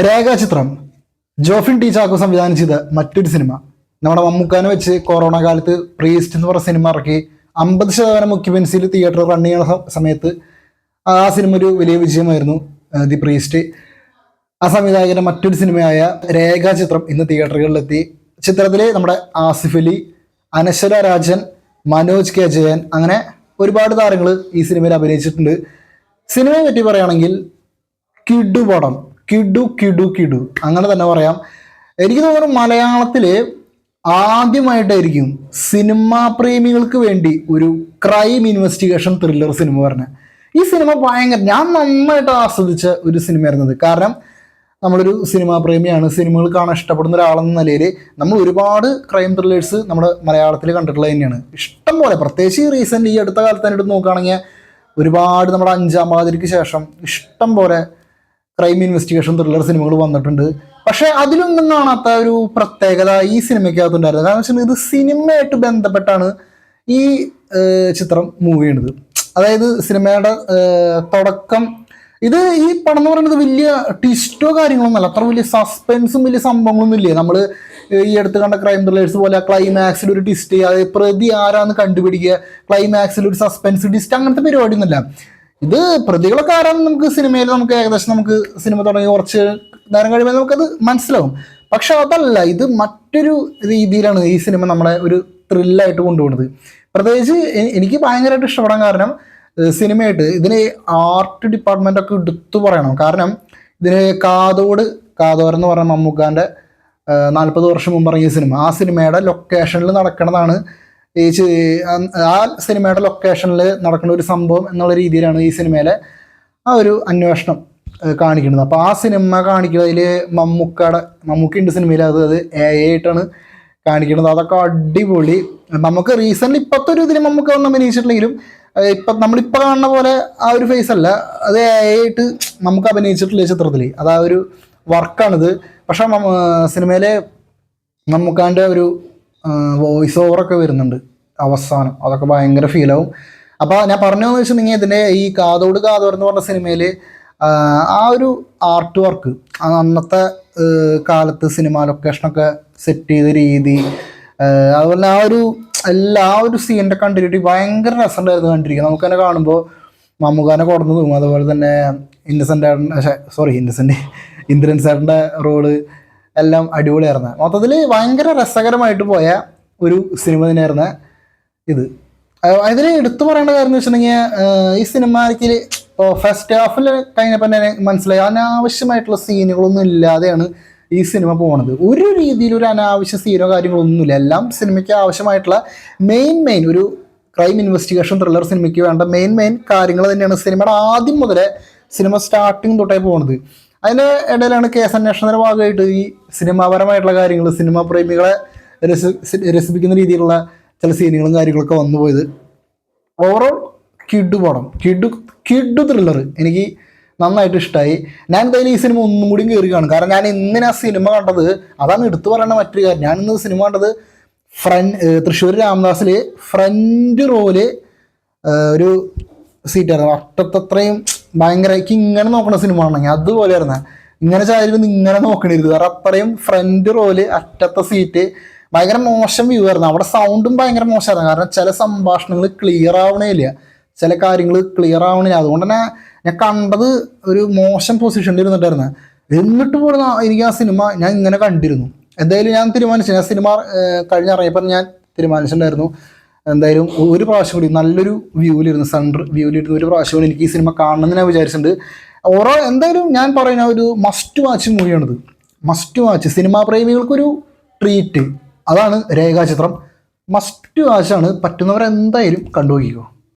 രേഖാചിത്രം ജോഫിൻ ടി ചാക്കോ സംവിധാനം ചെയ്ത മറ്റൊരു സിനിമ. നമ്മുടെ മമ്മൂക്കാനെ വെച്ച് കൊറോണ കാലത്ത് പ്രീസ്റ്റ് എന്ന് പറഞ്ഞ സിനിമ ഇറക്കി 50% ഒക്യുപൻസിയിൽ തിയേറ്റർ റൺ ചെയ്യുന്ന സമയത്ത് ആ സിനിമ ഒരു വലിയ വിജയമായിരുന്നു. The priest. ആ സംവിധായകന്റെ മറ്റൊരു സിനിമയായ രേഖാചിത്രം ഇന്ന് തിയേറ്ററുകളിലെത്തി. ചിത്രത്തിൽ നമ്മുടെ ആസിഫ് അലി, അനശ്വര രാജൻ, മനോജ് കെ ജയൻ അങ്ങനെ ഒരുപാട് താരങ്ങൾ ഈ സിനിമയിൽ അഭിനയിച്ചിട്ടുണ്ട്. സിനിമയെ പറ്റി പറയുകയാണെങ്കിൽ കിഡു പടം, കിഡു കിഡു കിഡു അങ്ങനെ തന്നെ പറയാം. എനിക്ക് തോന്നുന്നു മലയാളത്തില് ആദ്യമായിട്ടായിരിക്കും സിനിമാ പ്രേമികൾക്ക് വേണ്ടി ഒരു ക്രൈം ഇൻവെസ്റ്റിഗേഷൻ ത്രില്ലർ സിനിമ പറഞ്ഞ. ഈ സിനിമ ഞാൻ നന്നായിട്ട് ആസ്വദിച്ച ഒരു സിനിമയായിരുന്നത്. കാരണം നമ്മളൊരു സിനിമാ പ്രേമിയാണ്, സിനിമകൾ കാണാൻ ഇഷ്ടപ്പെടുന്ന ഒരാളെന്ന നിലയിൽ നമ്മൾ ഒരുപാട് ക്രൈം ത്രില്ലേഴ്സ് നമ്മുടെ മലയാളത്തിൽ കണ്ടിട്ടുള്ളത് തന്നെയാണ്. ഇഷ്ടം പോലെ, പ്രത്യേകിച്ച് ഈ അടുത്ത കാലത്ത് തന്നെ എടുത്ത് നോക്കുകയാണെങ്കിൽ ഒരുപാട് നമ്മുടെ 5-ാം പാതിരയ്ക്ക് ശേഷം ഇഷ്ടം പോലെ ക്രൈം ഇൻവെസ്റ്റിഗേഷൻ ത്രില്ലർ സിനിമകൾ വന്നിട്ടുണ്ട്. പക്ഷെ അതിലൊന്നും കാണാത്ത ഒരു പ്രത്യേകത ഈ സിനിമയ്ക്കകത്തുണ്ടായിരുന്നത്. കാരണം വെച്ചാൽ ഇത് സിനിമയായിട്ട് ബന്ധപ്പെട്ടാണ് ഈ ചിത്രം മൂവ് ചെയ്യുന്നത്. അതായത് സിനിമയുടെ തുടക്കം, ഇത് ഈ പടം എന്ന് പറയുന്നത് വലിയ ട്വിസ്റ്റോ കാര്യങ്ങളൊന്നുമല്ല, അത്ര വലിയ സസ്പെൻസും വലിയ സംഭവങ്ങളൊന്നും ഇല്ലേ. നമ്മൾ ഈ അടുത്ത് കണ്ട ക്രൈം ത്രില്ലേഴ്സ് പോലെ ക്ലൈമാക്സിൽ ഒരു ട്വിസ്റ്റ്, അതായത് പ്രതി ആരാന്ന് കണ്ടുപിടിക്കുക, ക്ലൈമാക്സിൽ ഒരു സസ്പെൻസ് ട്വിസ്റ്റ്, അങ്ങനത്തെ പരിപാടിയൊന്നുമില്ല. ഇത് പ്രതികളൊക്കെ ആരാന്ന് നമുക്ക് സിനിമയിൽ ഏകദേശം നമുക്ക് സിനിമ തുടങ്ങി കുറച്ച് നേരം കഴിയുമ്പോൾ നമുക്കത് മനസ്സിലാവും. പക്ഷെ അതല്ല, ഇത് മറ്റൊരു രീതിയിലാണ് ഈ സിനിമ നമ്മളെ ഒരു ത്രില്ലായിട്ട് കൊണ്ടുപോകുന്നത്. പ്രത്യേകിച്ച് എനിക്ക് ഭയങ്കരമായിട്ട് ഇഷ്ടപ്പെടാൻ കാരണം സിനിമയായിട്ട് ഇതിന് ആർട്ട് ഡിപ്പാർട്ട്മെന്റ് ഒക്കെ എടുത്തു പറയണം. കാരണം ഇതിന് കാതോരെന്ന് പറഞ്ഞ മമ്മൂക്കാന്റെ 40 വർഷം മുമ്പ് ഇറങ്ങിയ സിനിമ, ആ സിനിമയുടെ ലൊക്കേഷനിൽ നടക്കുന്നതാണ് ആ സിനിമയുടെ ലൊക്കേഷനിൽ നടക്കുന്ന ഒരു സംഭവം എന്നുള്ള രീതിയിലാണ് ഈ സിനിമയിലെ ആ ഒരു അന്വേഷണം കാണിക്കുന്നത്. അപ്പോൾ ആ സിനിമ കാണിക്കുന്നതിൽ മമ്മൂക്കുണ്ട് സിനിമയിൽ, അത് AI ആയിട്ടാണ് കാണിക്കുന്നത്. അതൊക്കെ അടിപൊളി. നമുക്ക് റീസെന്റ് ഇപ്പോഴത്തെ ഒരു ഇതിൽ മമ്മൂക്ക ഒന്നും അഭിനയിച്ചിട്ടില്ലെങ്കിലും നമ്മളിപ്പോൾ കാണുന്ന പോലെ ആ ഒരു ഫേസ് അല്ല, അത് AI ആയിട്ട് നമുക്ക് അഭിനയിച്ചിട്ടില്ല ചിത്രത്തിൽ. അത് ആ ഒരു വർക്കാണിത്. പക്ഷെ സിനിമയിലെ മമ്മൂക്കാൻ്റെ ഒരു വോയിസ് ഓവറൊക്കെ വരുന്നുണ്ട് അവസാനം, അതൊക്കെ ഭയങ്കര ഫീലാവും. അപ്പോൾ ഞാൻ പറഞ്ഞതെന്ന് വെച്ചിട്ടുണ്ടെങ്കിൽ ഇതിൻ്റെ ഈ കാതോർ എന്ന് പറഞ്ഞ സിനിമയിൽ ആ ഒരു ആർട്ട് വർക്ക്, അന്നത്തെ കാലത്ത് സിനിമ ലൊക്കേഷനൊക്കെ സെറ്റ് ചെയ്ത രീതി, അതുപോലെ ആ ഒരു സീനിൻ്റെ കണ്ടിന്യൂറ്റി ഭയങ്കര രസമുണ്ടായിരുന്നു കണ്ടിരിക്കുക. നമുക്ക് തന്നെ കാണുമ്പോൾ മമ്മൂക്കാനെ കൊടുന്നു തോന്നും. അതുപോലെ തന്നെ ഇന്ദ്രൻ സാറിൻ്റെ റോള് എല്ലാം അടിപൊളിയായിരുന്നു. മൊത്തത്തിൽ ഭയങ്കര രസകരമായിട്ട് പോയ ഒരു സിനിമ തന്നെയായിരുന്നു ഇത്. അതിൽ എടുത്തു പറയേണ്ട കാര്യം എന്ന് വെച്ചിട്ടുണ്ടെങ്കിൽ ഈ സിനിമയ്ക്ക് ഫസ്റ്റ് ഹാഫിൽ കഴിഞ്ഞപ്പോൾ തന്നെ മനസ്സിലായി അനാവശ്യമായിട്ടുള്ള സീനുകളൊന്നും ഇല്ലാതെയാണ് ഈ സിനിമ പോണത്. ഒരു രീതിയിൽ ഒരു അനാവശ്യ സീനോ കാര്യങ്ങളൊന്നുമില്ല. എല്ലാം സിനിമയ്ക്ക് ആവശ്യമായിട്ടുള്ള മെയിൻ ഒരു ക്രൈം ഇൻവെസ്റ്റിഗേഷൻ ത്രില്ലർ സിനിമയ്ക്ക് വേണ്ട മെയിൻ കാര്യങ്ങൾ തന്നെയാണ് സിനിമയുടെ ആദ്യം മുതലേ സിനിമ സ്റ്റാർട്ടിങ് തൊട്ടേ പോകുന്നത്. അതിൻ്റെ ഇടയിലാണ് കേസ് അന്വേഷണത്തിൻ്റെ ഭാഗമായിട്ട് ഈ സിനിമാപരമായിട്ടുള്ള കാര്യങ്ങൾ, സിനിമാ പ്രേമികളെ രസിപ്പിക്കുന്ന രീതിയിലുള്ള ചില സീനുകളും കാര്യങ്ങളൊക്കെ വന്നു പോയത്. ഓവറോൾ കിഡു പടം, കിഡു ത്രില്ലർ എനിക്ക് നന്നായിട്ട് ഇഷ്ടമായി. ഞാൻ എന്തായാലും ഈ സിനിമ ഒന്നും കൂടി കയറി കാണും. കാരണം ഞാൻ ഇന്നിനാ സിനിമ കണ്ടത്, അതാണ് എടുത്തു പറയേണ്ട മറ്റൊരു കാര്യം. ഞാൻ ഇന്ന് സിനിമ കണ്ടത് തൃശ്ശൂർ രാമദാസിൽ ഫ്രണ്ട് റോല് ഒരു സീറ്റായിരുന്നു. അട്ടത്തത്രയും ഭയങ്കര ഇങ്ങനെ നോക്കണ സിനിമ ആണെങ്കിൽ അതുപോലെയായിരുന്നു. ഇങ്ങനെ ചാരിരുന്ന് ഇങ്ങനെ നോക്കണിരുന്നു. കാരണം അത്രയും ഫ്രണ്ട് റോല് അറ്റത്തെ സീറ്റ്, ഭയങ്കര മോശം വ്യൂ ആയിരുന്നു. അവിടെ സൗണ്ടും ഭയങ്കര മോശമായിരുന്നു. കാരണം ചില സംഭാഷണങ്ങൾ ക്ലിയർ ആവണേ ഇല്ല, ചില കാര്യങ്ങൾ ക്ലിയർ ആവണില്ല. അതുകൊണ്ട് തന്നെ ഞാൻ കണ്ടത് ഒരു മോശം പൊസിഷനിൽ ഇരുന്നിട്ടായിരുന്നു. എന്നിട്ട് പോലും എനിക്ക് ആ സിനിമ ഞാൻ ഇങ്ങനെ കണ്ടിരുന്നു. എന്തായാലും ഞാൻ തീരുമാനിച്ചു, ഞാൻ സിനിമ കഴിഞ്ഞിറങ്ങിയപ്പോൾ ഞാൻ തീരുമാനിച്ചിട്ടുണ്ടായിരുന്നു എന്തായാലും ഒരു പ്രാവശ്യം കൂടി നല്ലൊരു വ്യൂവിലിരുന്ന്, സെൻട്രൽ വ്യൂവിലിരുന്ന് ഒരു പ്രാവശ്യം കൂടി എനിക്ക് ഈ സിനിമ കാണണമെന്ന് ഞാൻ വിചാരിച്ചിട്ടുണ്ട്. എന്തായാലും ഞാൻ പറയുന്ന ഒരു മസ്റ്റ് വാച്ച് മൂവിയാണിത്. മസ്റ്റ് വാച്ച്, സിനിമാ പ്രേമികൾക്കൊരു ട്രീറ്റ്. അതാണ് രേഖാചിത്രം. മസ്റ്റ് വാച്ചാണ്. പറ്റുന്നവരെന്തായാലും കണ്ടുപോയിക്കോ.